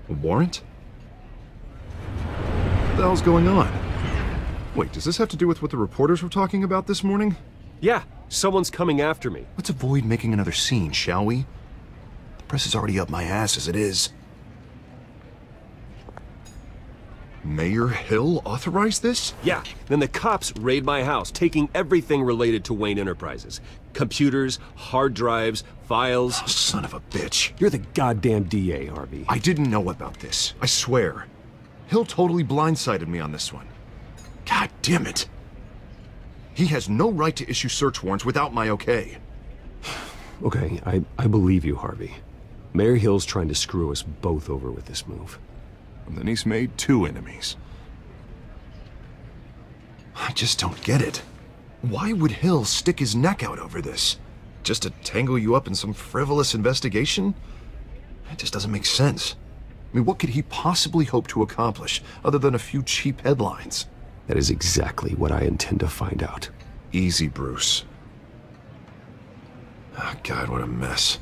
A warrant? What the hell's going on? Wait, does this have to do with what the reporters were talking about this morning? Yeah, someone's coming after me. Let's avoid making another scene, shall we? The press is already up my ass as it is. Mayor Hill authorized this? Yeah, then the cops raid my house, taking everything related to Wayne Enterprises. Computers, hard drives, files. Oh, son of a bitch. You're the goddamn DA, Harvey. I didn't know about this, I swear. Hill totally blindsided me on this one. God damn it. He has no right to issue search warrants without my okay. Okay, I believe you, Harvey. Mayor Hill's trying to screw us both over with this move. And then he's made 2 enemies. I just don't get it. Why would Hill stick his neck out over this? Just to tangle you up in some frivolous investigation? It just doesn't make sense. I mean, what could he possibly hope to accomplish other than a few cheap headlines? That is exactly what I intend to find out. Easy, Bruce. Oh, God, what a mess.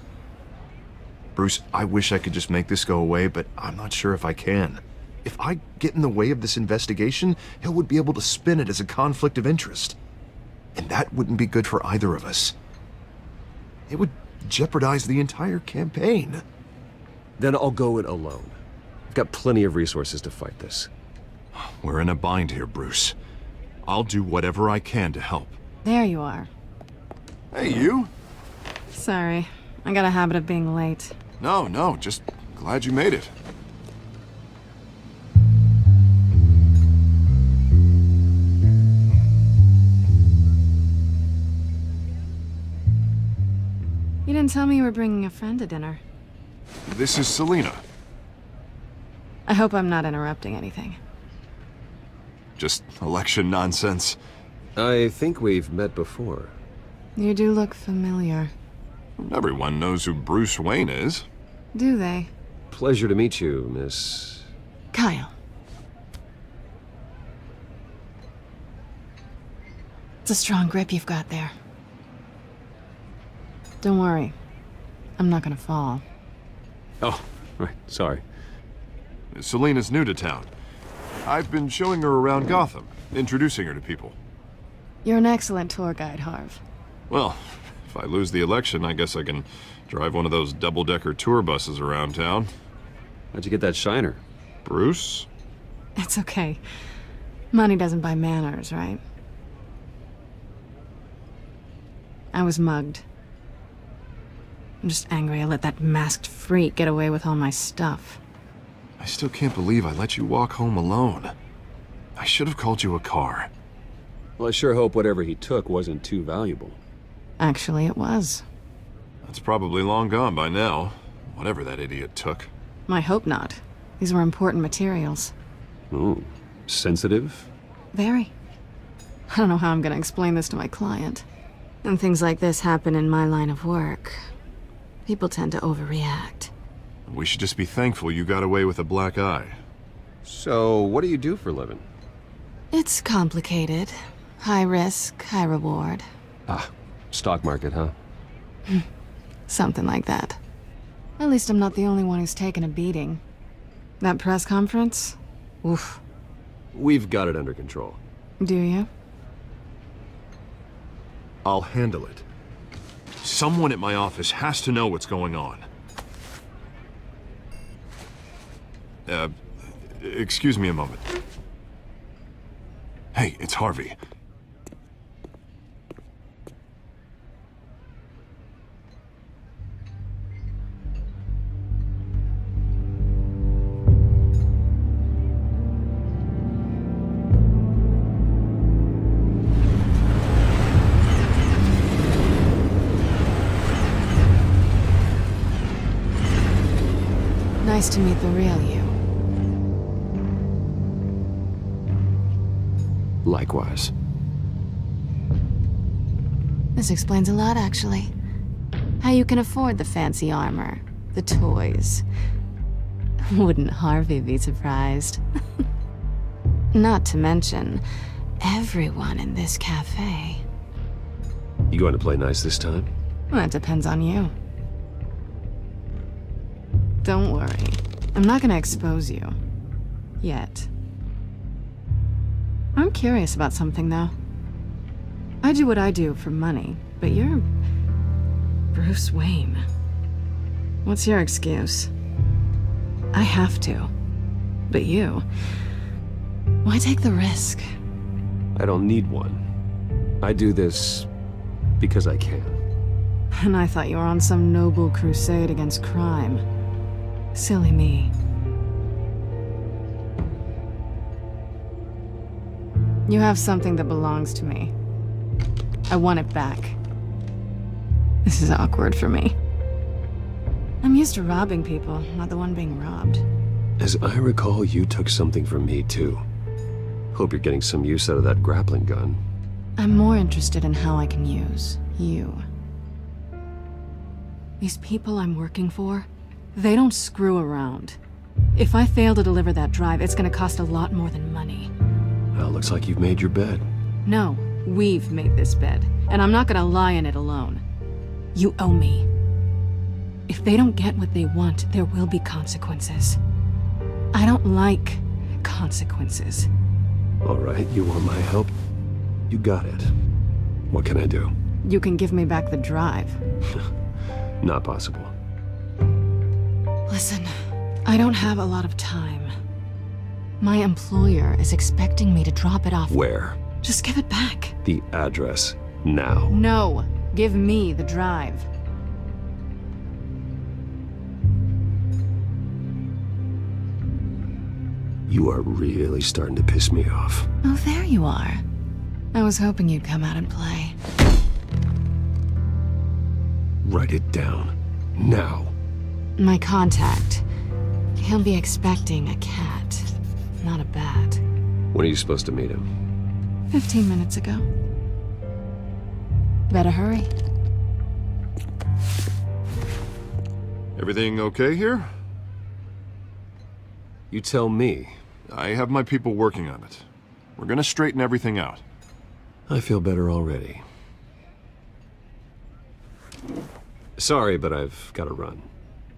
Bruce, I wish I could just make this go away, but I'm not sure if I can. If I get in the way of this investigation, Hill would be able to spin it as a conflict of interest. And that wouldn't be good for either of us. It would jeopardize the entire campaign. Then I'll go it alone. I've got plenty of resources to fight this. We're in a bind here, Bruce. I'll do whatever I can to help. There you are. Hey, you? Sorry, I got a habit of being late. No, just glad you made it. You didn't tell me you were bringing a friend to dinner. This is Selena. I hope I'm not interrupting anything. Just election nonsense. I think we've met before. You do look familiar. Everyone knows who Bruce Wayne is. Do they? Pleasure to meet you, Miss... Kyle. It's a strong grip you've got there. Don't worry. I'm not gonna fall. Oh, right, sorry. Selena's new to town. I've been showing her around Gotham, introducing her to people. You're an excellent tour guide, Harv. Well, if I lose the election, I guess I can drive one of those double-decker tour buses around town. How'd you get that shiner? Bruce? It's okay. Money doesn't buy manners, right? I was mugged. I'm just angry I let that masked freak get away with all my stuff. I still can't believe I let you walk home alone. I should have called you a car. Well, I sure hope whatever he took wasn't too valuable. Actually, it was. That's probably long gone by now, whatever that idiot took. I hope not. These were important materials. Ooh, sensitive? Very. I don't know how I'm gonna explain this to my client. And things like this happen in my line of work. People tend to overreact. We should just be thankful you got away with a black eye. So, what do you do for a living? It's complicated. High risk, high reward. Ah, stock market, huh? Something like that. At least I'm not the only one who's taken a beating. That press conference? Oof. We've got it under control. Do you? I'll handle it. Someone at my office has to know what's going on. Excuse me a moment. Hey, it's Harvey. Nice to meet the real you. Likewise. This explains a lot, actually. How you can afford the fancy armor, the toys. Wouldn't Harvey be surprised? Not to mention, everyone in this cafe. You going to play nice this time? Well, that depends on you. Don't worry. I'm not gonna expose you. Yet. I'm curious about something, though. I do what I do for money, but you're... Bruce Wayne. What's your excuse? I have to. But you... Why take the risk? I don't need one. I do this because I can. And I thought you were on some noble crusade against crime. Silly me. You have something that belongs to me. I want it back. This is awkward for me. I'm used to robbing people, not the one being robbed. As I recall, you took something from me, too. Hope you're getting some use out of that grappling gun. I'm more interested in how I can use you. These people I'm working for, they don't screw around. If I fail to deliver that drive, it's gonna cost a lot more than money. Well, looks like you've made your bed. No, we've made this bed, and I'm not gonna lie in it alone. You owe me. If they don't get what they want, there will be consequences. I don't like consequences. All right, you want my help? You got it. What can I do? You can give me back the drive. Not possible. Listen, I don't have a lot of time. My employer is expecting me to drop it off. Where? Just give it back. The address, now. No, give me the drive. You are really starting to piss me off. Oh, there you are. I was hoping you'd come out and play. Write it down. Now. My contact. He'll be expecting a cat, not a bat. When are you supposed to meet him? 15 minutes ago. Better hurry. Everything okay here? You tell me. I have my people working on it. We're gonna straighten everything out. I feel better already. Sorry, but I've got to run.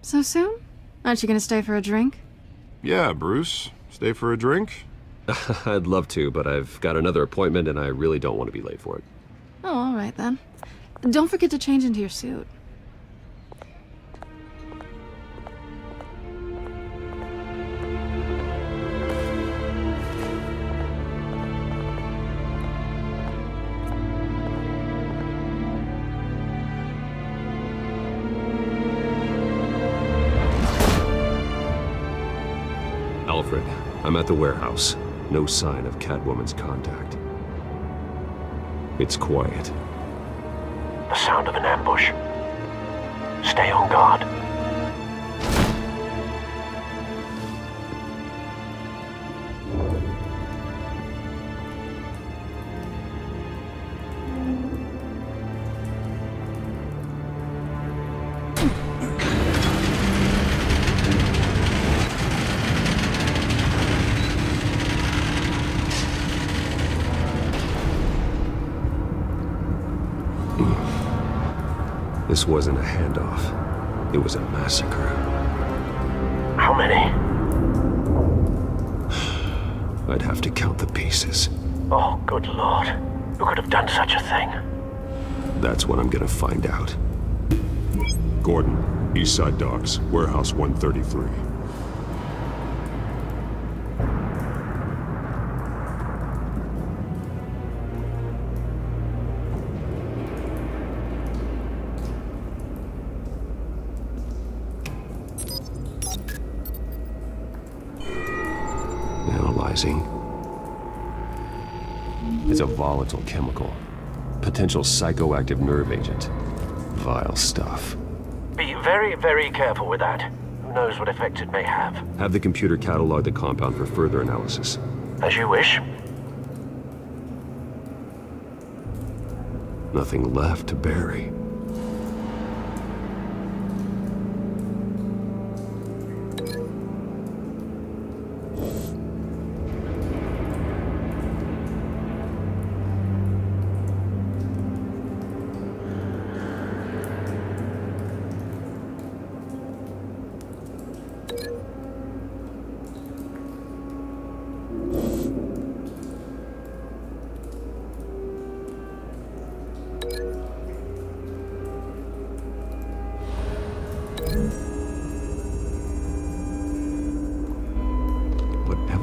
So soon? Aren't you gonna stay for a drink? Yeah, Bruce. Stay for a drink? I'd love to, but I've got another appointment and I really don't want to be late for it. Oh, all right then. Don't forget to change into your suit. Alfred, I'm at the warehouse. No sign of Catwoman's contact. It's quiet. The sound of an ambush. Stay on guard. This wasn't a handoff. It was a massacre. How many? I'd have to count the pieces. Oh, good lord. Who could have done such a thing? That's what I'm gonna find out. Gordon, Eastside Docks, Warehouse 133. Analyzing. It's a volatile chemical. Potential psychoactive nerve agent. Vile stuff. Be very, very careful with that. Who knows what effect it may have. Have the computer catalog the compound for further analysis. As you wish. Nothing left to bury.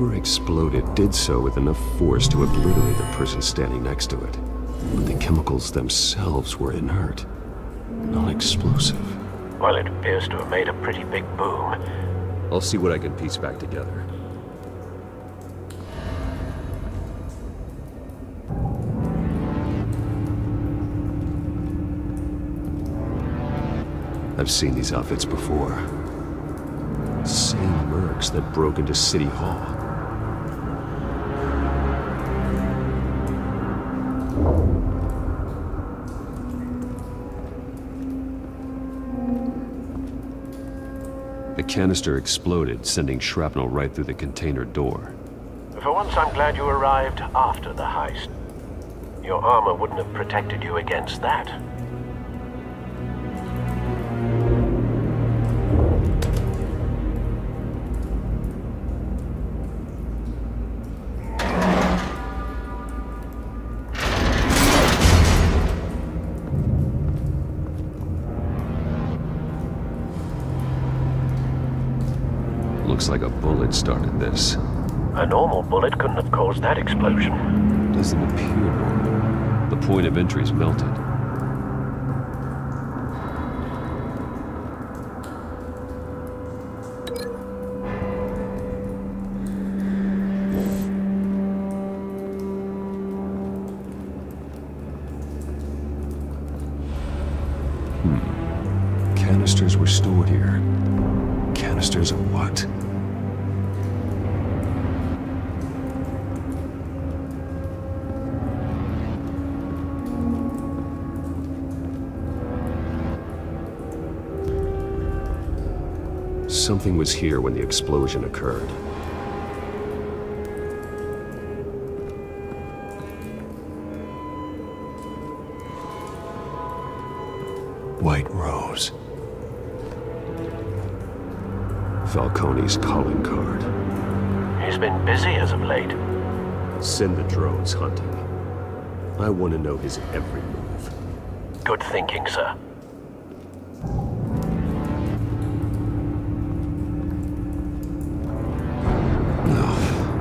whatever exploded did so with enough force to obliterate the person standing next to it. But the chemicals themselves were inert, non-explosive. Well, it appears to have made a pretty big boom. I'll see what I can piece back together. I've seen these outfits before. Same mercs that broke into City Hall. The canister exploded, sending shrapnel right through the container door. For once, I'm glad you arrived after the heist. Your armor wouldn't have protected you against that. Looks like a bullet started this. A normal bullet couldn't have caused that explosion. Doesn't appear normal. The point of entry's melted. Canisters were stored here. Canisters of what? Something was here when the explosion occurred. White Rose. Falcone's calling card. He's been busy as of late. Send the drones hunting. I want to know his every move. Good thinking, sir.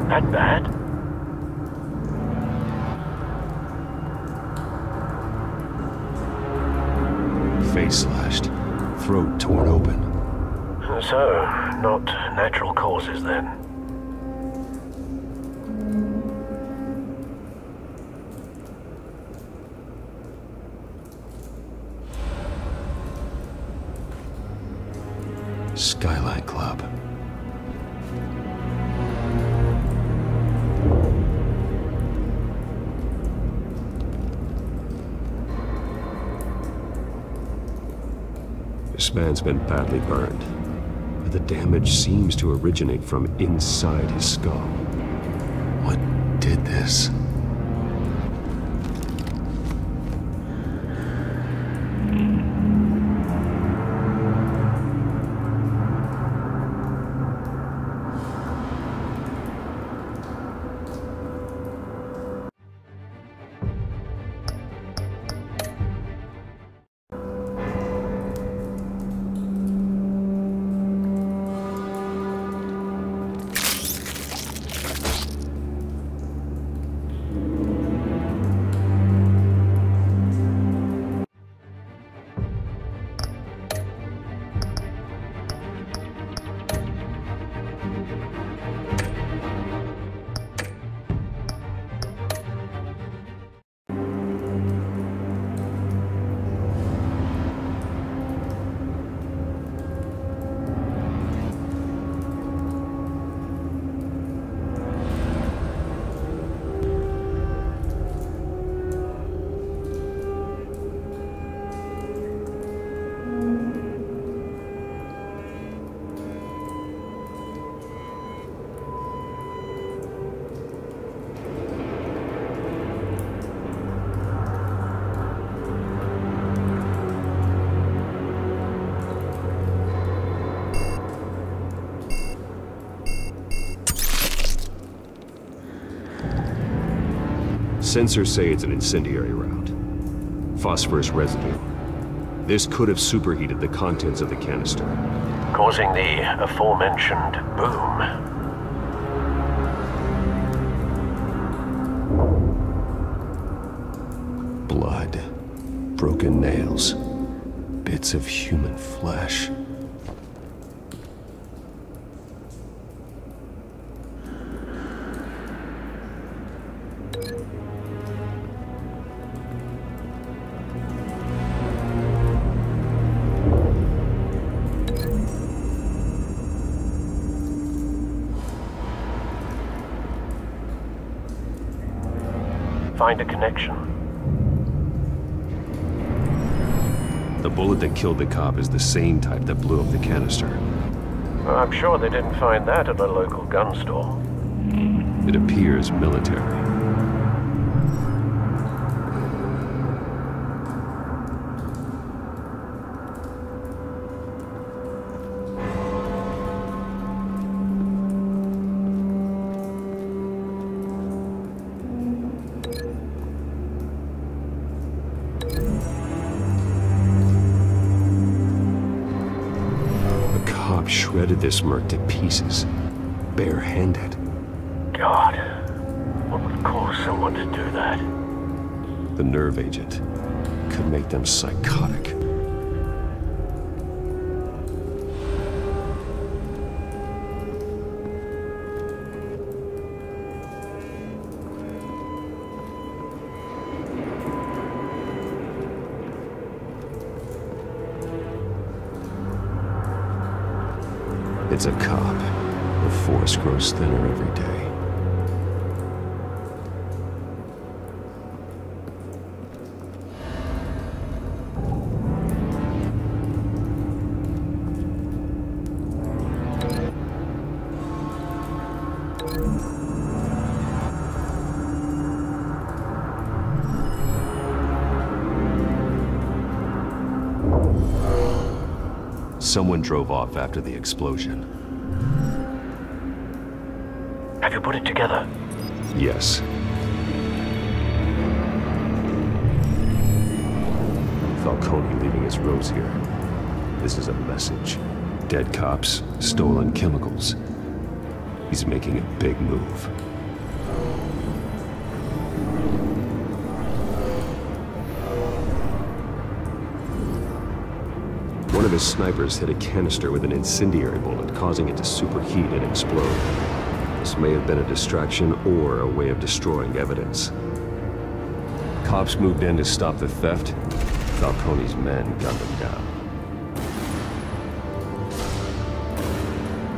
That bad? Face slashed, throat torn open. So, not natural causes then. Skyline Club. This man's been badly burned, but the damage seems to originate from inside his skull. What did this? Sensors say it's an incendiary route. Phosphorus residue. This could have superheated the contents of the canister, Causing the aforementioned boom. broken nails, bits of human flesh. Find a connection. The bullet that killed the cop is the same type that blew up the canister. I'm sure they didn't find that at a local gun store. It appears military. Shredded this merc to pieces, bare-handed. God, what would cause someone to do that? The nerve agent could make them psychotic. It's a cop. The force grows thinner every day. Someone drove off after the explosion. Have you put it together? Yes. Falcone leaving his rose here. This is a message. Dead cops, stolen chemicals. He's making a big move. One of his snipers hit a canister with an incendiary bullet, causing it to superheat and explode. This may have been a distraction or a way of destroying evidence. Cops moved in to stop the theft. Falcone's men gunned them down.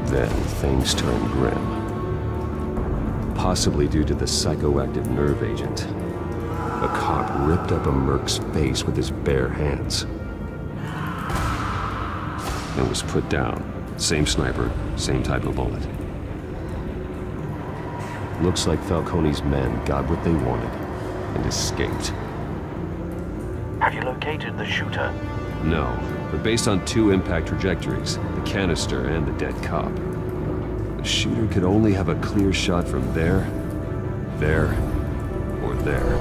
Then things turned grim. Possibly due to the psychoactive nerve agent. A cop ripped up a merc's face with his bare hands. And was put down. Same sniper, same type of bullet. Looks like Falcone's men got what they wanted and escaped. Have you located the shooter? No, but based on two impact trajectories, the canister and the dead cop, the shooter could only have a clear shot from there, or there,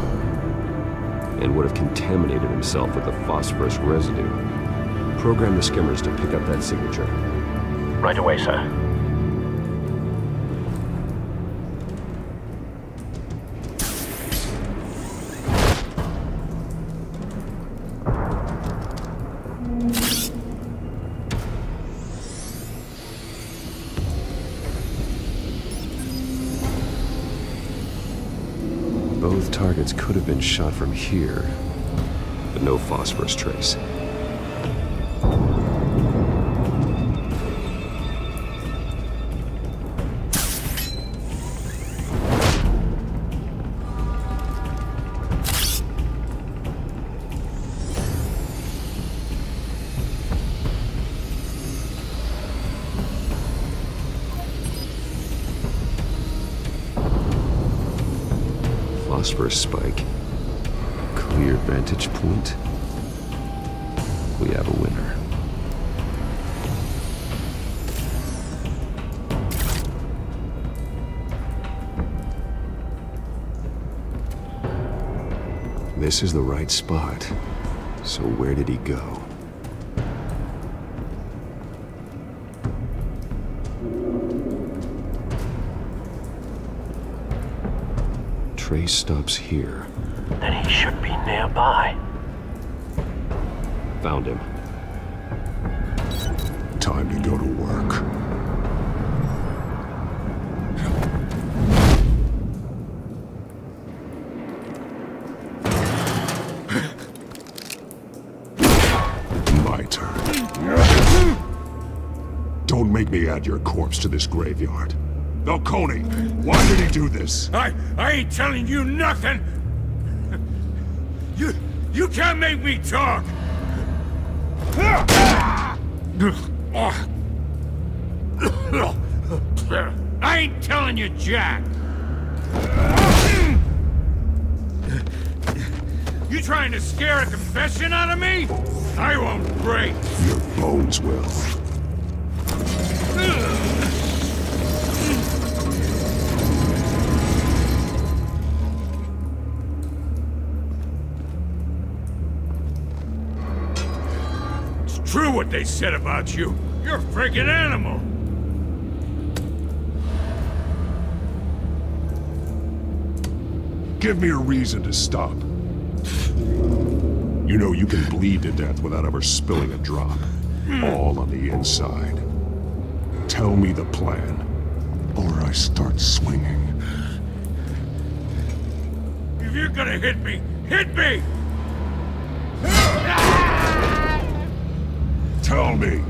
and would have contaminated himself with the phosphorus residue. Program the skimmers to pick up that signature. Right away, sir. Both targets could have been shot from here, but no phosphorus trace. Phosphorus spike. Clear vantage point. We have a winner. This is the right spot. So where did he go? Trace stops here. Then he should be nearby. Found him. Time to go to work. My turn. Don't make me add your corpse to this graveyard. Falcone, why did he do this? I ain't telling you nothing! You can't make me talk! I ain't telling you jack! You trying to scare a confession out of me? I won't break! Your bones will. True what they said about you. You're a freaking animal. Give me a reason to stop. You know you can bleed to death without ever spilling a drop. All on the inside. Tell me the plan, or I start swinging. If you're gonna hit me, hit me! Tell me!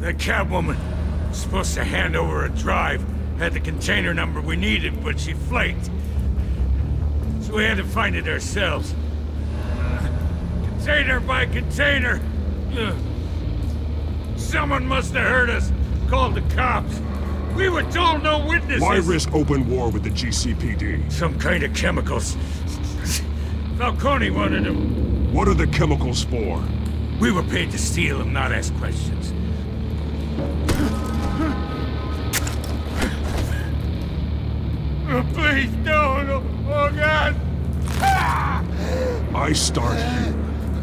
The cabwoman was supposed to hand over a drive. Had the container number we needed, but she flaked. So we had to find it ourselves. Container by container. Someone must have heard us. Called the cops. We were told no witnesses. Why risk open war with the GCPD? Some kind of chemicals. Falcone wanted them. What are the chemicals for? We were paid to steal them, not ask questions. Oh, please, no. Oh, God. I start here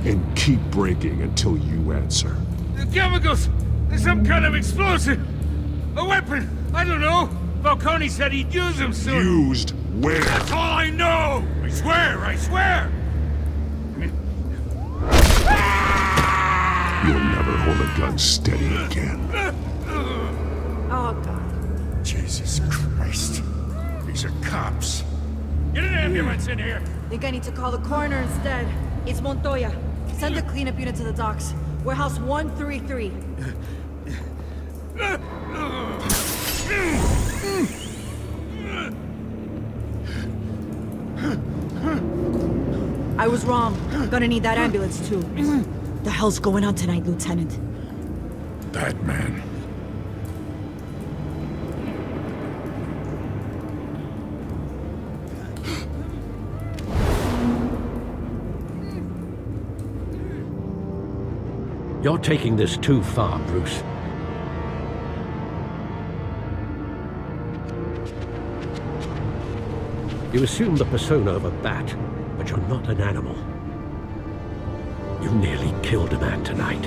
and keep breaking until you answer. The chemicals! There's some kind of explosive! A weapon! I don't know! Falcone said he'd use them soon! Used where? That's all I know! I swear! You'll never hold a gun steady again. Oh, God. Jesus Christ. These are cops. Get an ambulance in here! Think I need to call the coroner instead. It's Montoya. Send the cleanup unit to the docks. Warehouse 133. I was wrong. Gonna need that ambulance, too. The hell's going on tonight, Lieutenant? Batman. You're taking this too far, Bruce. You assume the persona of a bat, but you're not an animal. You nearly killed a man tonight.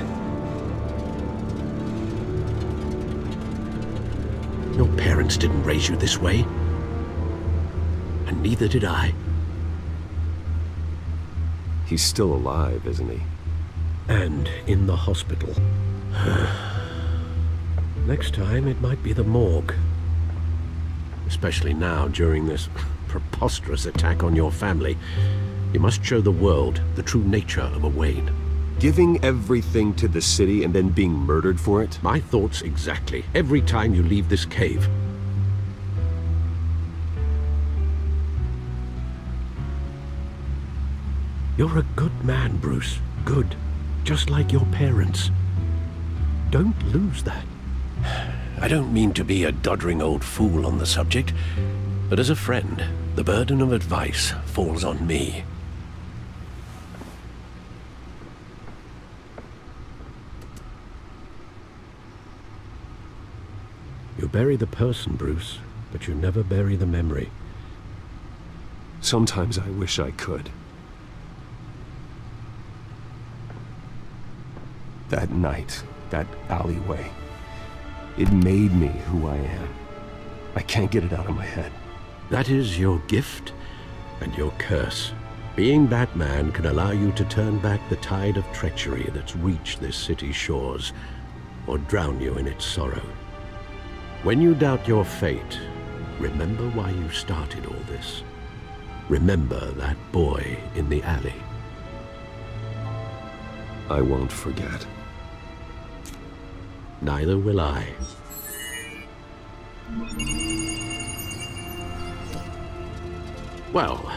Your parents didn't raise you this way. And neither did I. He's still alive, isn't he? And in the hospital. Next time, it might be the morgue. Especially now, during this preposterous attack on your family. You must show the world the true nature of a Wayne. Giving everything to the city and then being murdered for it? My thoughts exactly. Every time you leave this cave. You're a good man, Bruce. Good. Just like your parents. Don't lose that. I don't mean to be a doddering old fool on the subject, but as a friend, the burden of advice falls on me. You bury the person, Bruce, but you never bury the memory. Sometimes I wish I could. That night, that alleyway, it made me who I am. I can't get it out of my head. That is your gift and your curse. Being Batman can allow you to turn back the tide of treachery that's reached this city's shores, or drown you in its sorrow. When you doubt your fate, remember why you started all this. Remember that boy in the alley. I won't forget. Neither will I. Well,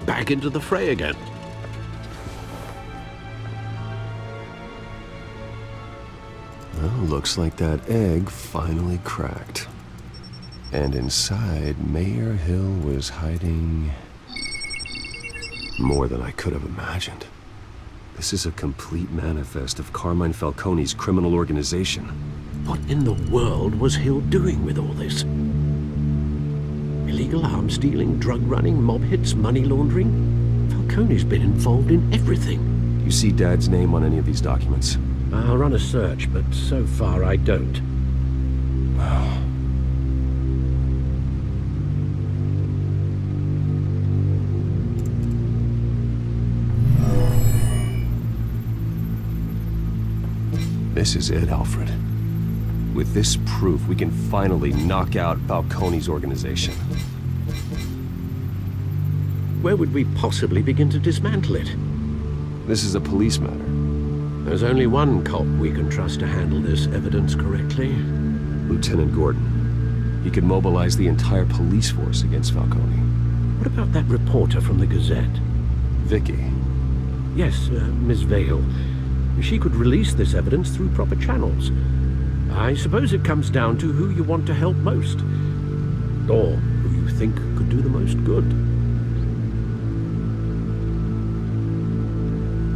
back into the fray again. Well, looks like that egg finally cracked. And inside, Mayor Hill was hiding more than I could have imagined. This is a complete manifest of Carmine Falcone's criminal organization. What in the world was Hill doing with all this? Illegal arms dealing, drug running, mob hits, money laundering? Falcone's been involved in everything. You see Dad's name on any of these documents? I'll run a search, but so far I don't. This is it, Alfred. With this proof, we can finally knock out Falcone's organization. Where would we possibly begin to dismantle it? This is a police matter. There's only one cop we can trust to handle this evidence correctly. Lieutenant Gordon. He could mobilize the entire police force against Falcone. What about that reporter from the Gazette? Vicky. Yes, Miss Vale. She could release this evidence through proper channels. I suppose it comes down to who you want to help most. Or who you think could do the most good.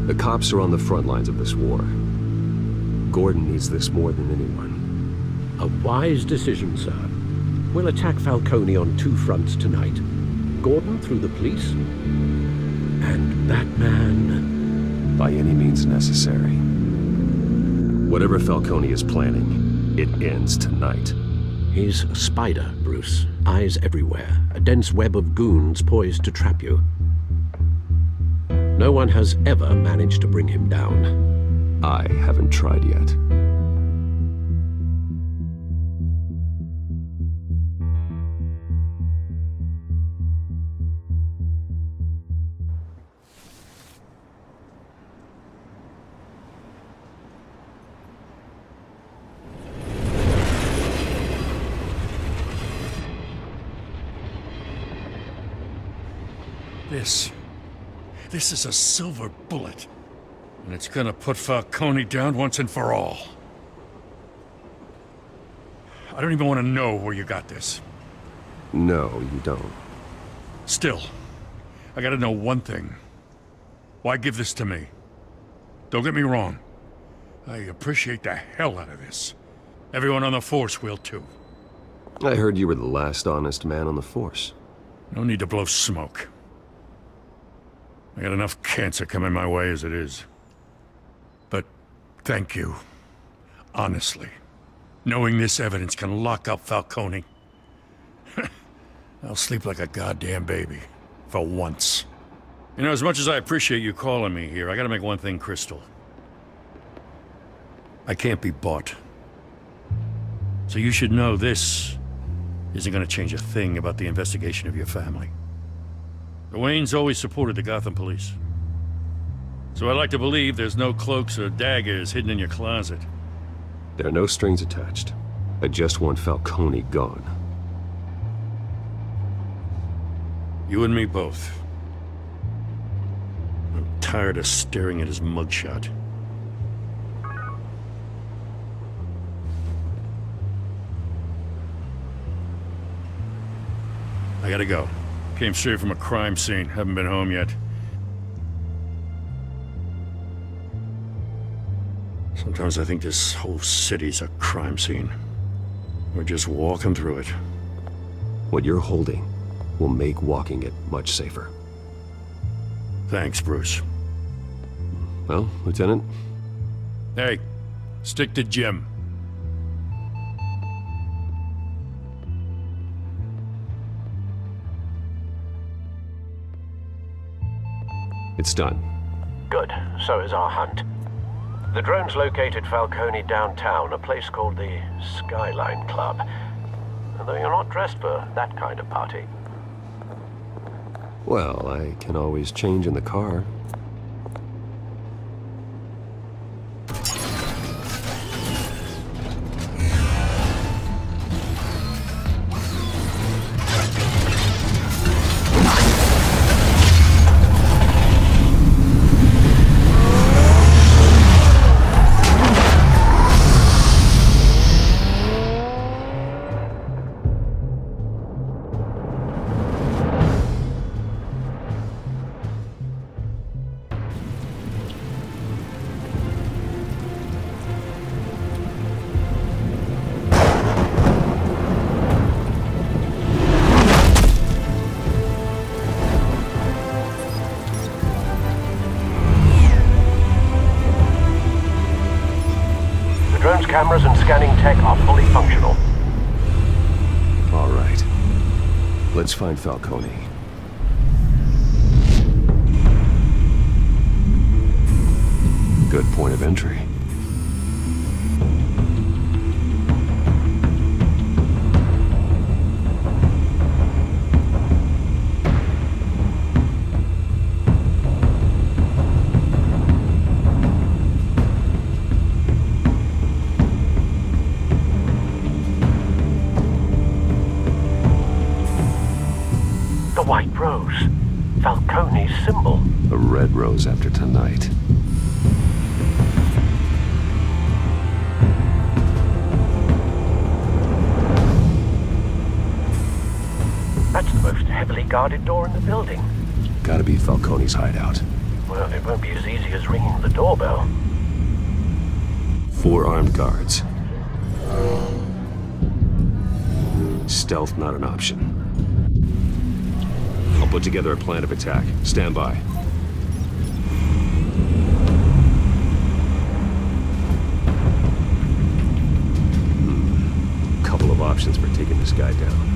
The cops are on the front lines of this war. Gordon needs this more than anyone. A wise decision, sir. We'll attack Falcone on two fronts tonight. Gordon through the police, and Batman by any means necessary. Whatever Falcone is planning, it ends tonight. He's a spider, Bruce. Eyes everywhere. A dense web of goons poised to trap you. No one has ever managed to bring him down. I haven't tried yet. This is a silver bullet. And it's gonna put Falcone down once and for all. I don't even want to know where you got this. No, you don't. Still, I gotta know one thing. Why give this to me? Don't get me wrong. I appreciate the hell out of this. Everyone on the Force will too. I heard you were the last honest man on the Force. No need to blow smoke. I got enough cancer coming my way as it is. But thank you. Honestly. Knowing this evidence can lock up Falcone. I'll sleep like a goddamn baby. For once. You know, as much as I appreciate you calling me here, I gotta make one thing crystal. I can't be bought. So you should know this isn't gonna change a thing about the investigation of your family. The Waynes always supported the Gotham police. So I like to believe there's no cloaks or daggers hidden in your closet. There are no strings attached. I just want Falcone gone. You and me both. I'm tired of staring at his mugshot. I gotta go. Came straight from a crime scene. Haven't been home yet. Sometimes I think this whole city's a crime scene. We're just walking through it. What you're holding will make walking it much safer. Thanks, Bruce. Well, Lieutenant? Hey, stick to Jim. It's done. Good. So is our hunt. The drones located Falcone downtown, a place called the Skyline Club. Though you're not dressed for that kind of party. Well, I can always change in the car. Cameras and scanning tech are fully functional. All right. Let's find Falcone. Good point of entry. The white rose. Falcone's symbol. A red rose after tonight. That's the most heavily guarded door in the building. Gotta be Falcone's hideout. Well, it won't be as easy as ringing the doorbell. 4 armed guards. Stealth not an option. I'll put together a plan of attack. Stand by. Couple of options for taking this guy down.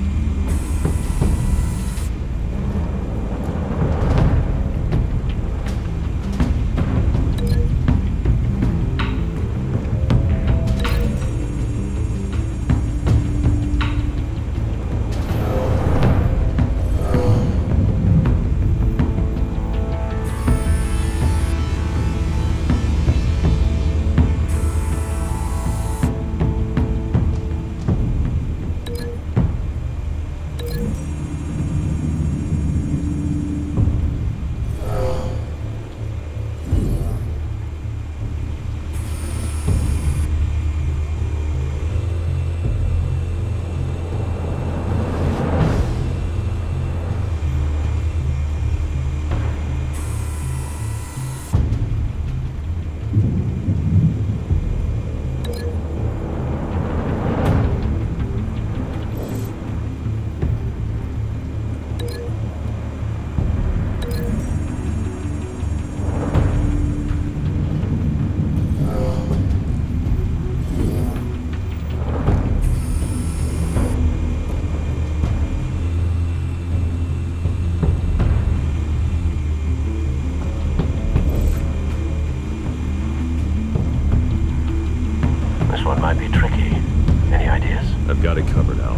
Might be tricky. Any ideas? I've got it covered, Al.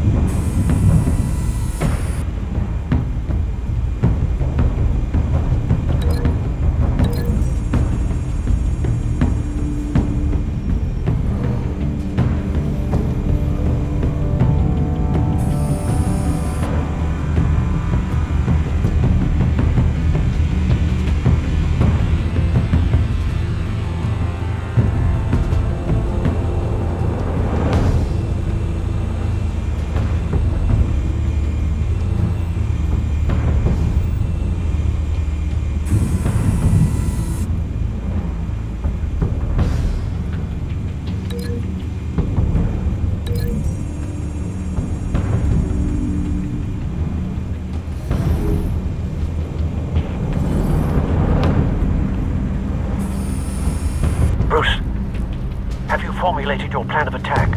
Formulated your plan of attack.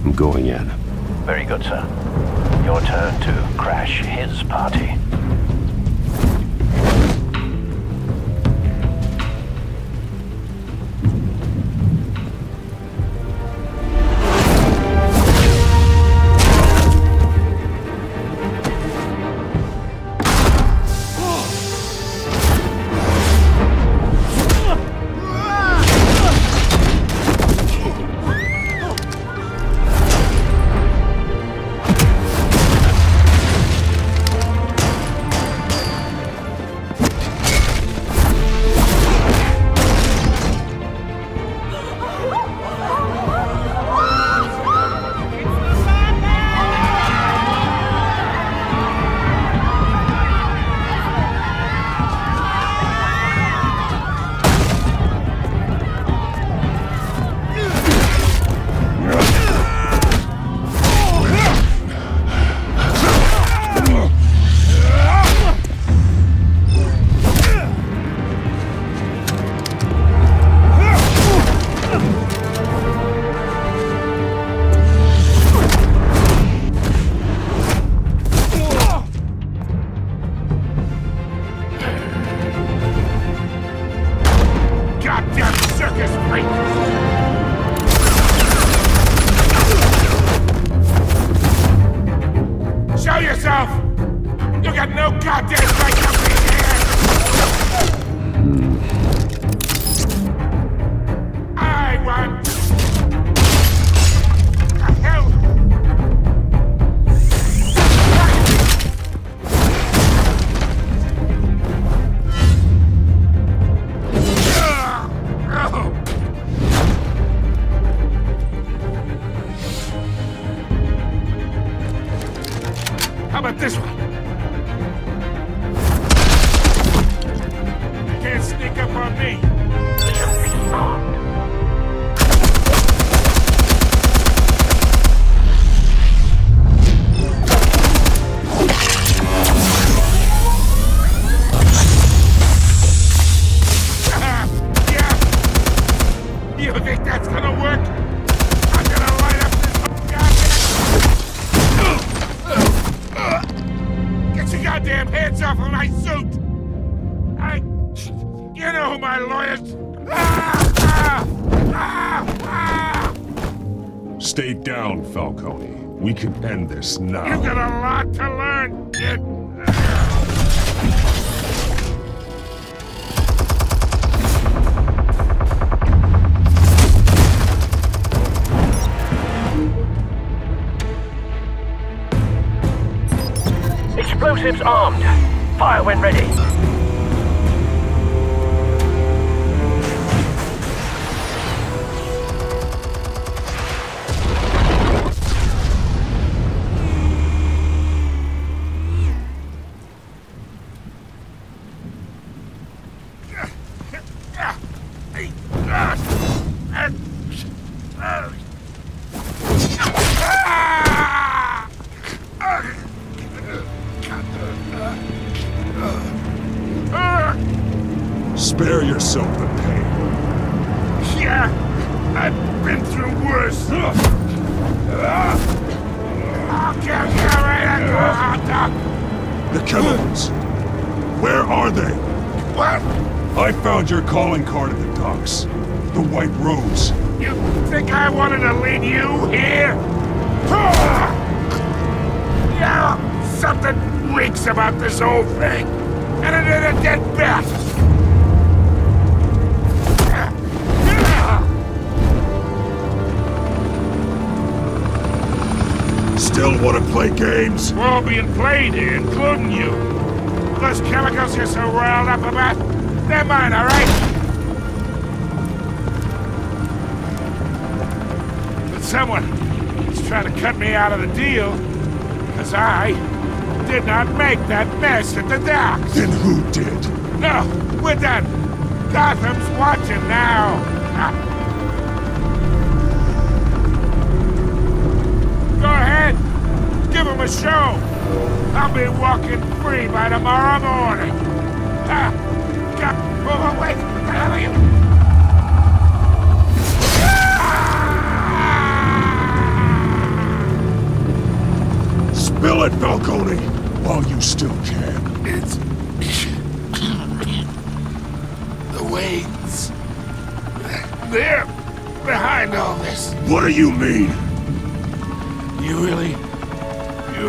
I'm going in. Very good, sir. Your turn to crash his party. got no goddamn right to be here! I want... The hell? How about this one? Can't sneak up on me. Yeah. You think that's gonna work? I'm gonna light up this Get your goddamn hands off of my suit! You know who my lawyers... Stay down, Falcone. We can end this now. You've got a lot to learn, kid. Explosives armed. Fire when ready. Spare yourself the pain. Yeah, I've been through worse. I'll kill you right at the hot dog. The chemicals. Where are they? What? I found your calling card at the docks. The White Rose. You think I wanted to lead you here? Yeah, something reeks about this whole thing. And it ain't a dead bat. Still want to play games? We're all being played here, including you. Those chemicals you're so riled up about, they're mine, all right? But someone is trying to cut me out of the deal, because I did not make that mess at the docks. Then who did? No, we're done. Gotham's watching now. Go ahead. Give him a show. I'll be walking free by tomorrow morning. Oh, wait. What the hell are you? Spill it, Falcone, while you still can. It's... the Waynes. They're behind all this. What do you mean? You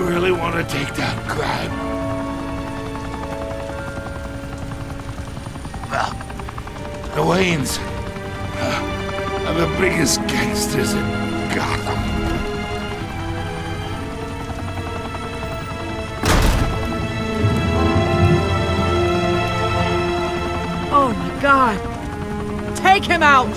really want to take down crime? Well, the Waynes are the biggest gangsters in Gotham. Oh my God! Take him out!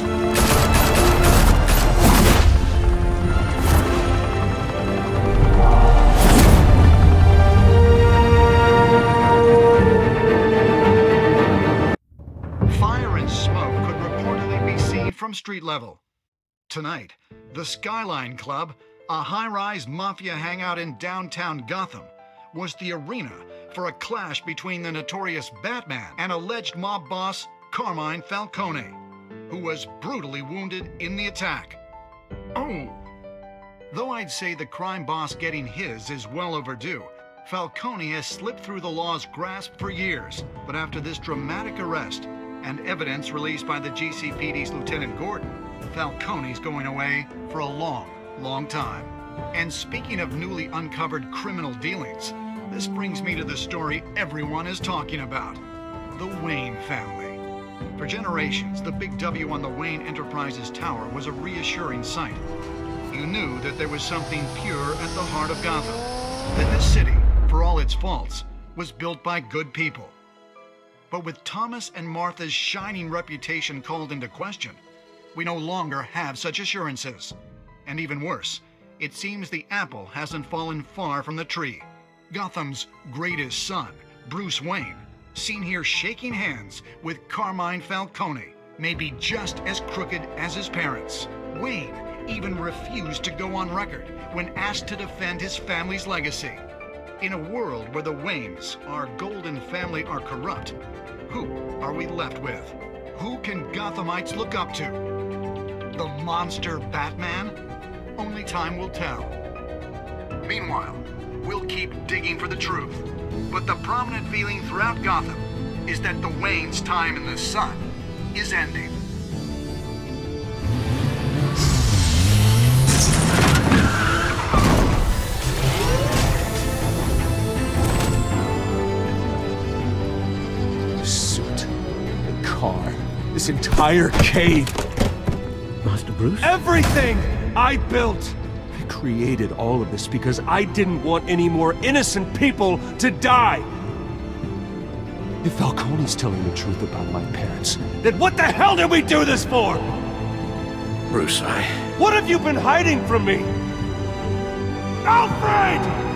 From street level. Tonight, the Skyline Club, a high-rise mafia hangout in downtown Gotham, was the arena for a clash between the notorious Batman and alleged mob boss Carmine Falcone, who was brutally wounded in the attack. Oh! Though I'd say the crime boss getting his is well overdue, Falcone has slipped through the law's grasp for years, but after this dramatic arrest and evidence released by the GCPD's Lieutenant Gordon, Falcone's going away for a long, long time. And speaking of newly uncovered criminal dealings, This brings me to the story everyone is talking about. The Wayne family. For generations, the big W on the Wayne Enterprises tower was a reassuring sight. You knew that there was something pure at the heart of Gotham. That this city, for all its faults, was built by good people. But with Thomas and Martha's shining reputation called into question, we no longer have such assurances. And even worse, it seems the apple hasn't fallen far from the tree. Gotham's greatest son, Bruce Wayne, seen here shaking hands with Carmine Falcone, may be just as crooked as his parents. Wayne even refused to go on record when asked to defend his family's legacy. In a world where the Waynes, our golden family, are corrupt, who are we left with? Who can Gothamites look up to? The monster Batman? Only time will tell. Meanwhile, we'll keep digging for the truth. But the prominent feeling throughout Gotham is that the Waynes' time in the sun is ending. This entire cave. Master Bruce? Everything I built. I created all of this because I didn't want any more innocent people to die. If Falcone's telling the truth about my parents, then what the hell did we do this for? Bruce, What have you been hiding from me? Alfred!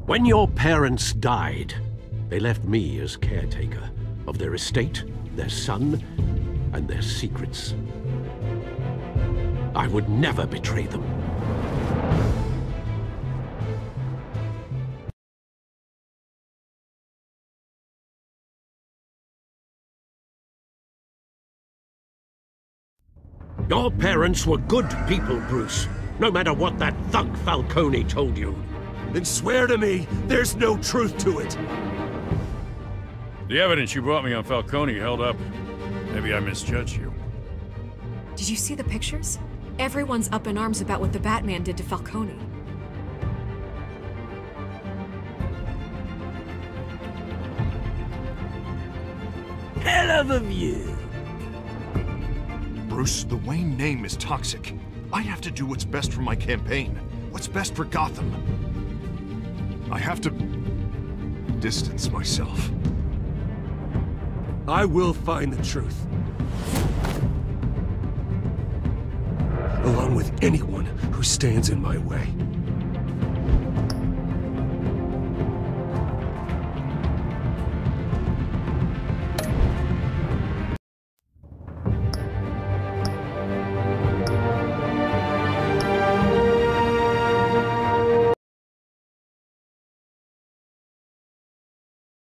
When your parents died, they left me as caretaker of their estate, their son, and their secrets. I would never betray them. Your parents were good people, Bruce, no matter what that thug Falcone told you. Then swear to me there's no truth to it. The evidence you brought me on Falcone held up. Maybe I misjudged you. Did you see the pictures? Everyone's up in arms about what the Batman did to Falcone. Hell of a view. Bruce, the Wayne name is toxic. I have to do what's best for my campaign. What's best for Gotham. I have to distance myself. I will find the truth. Along with anyone who stands in my way.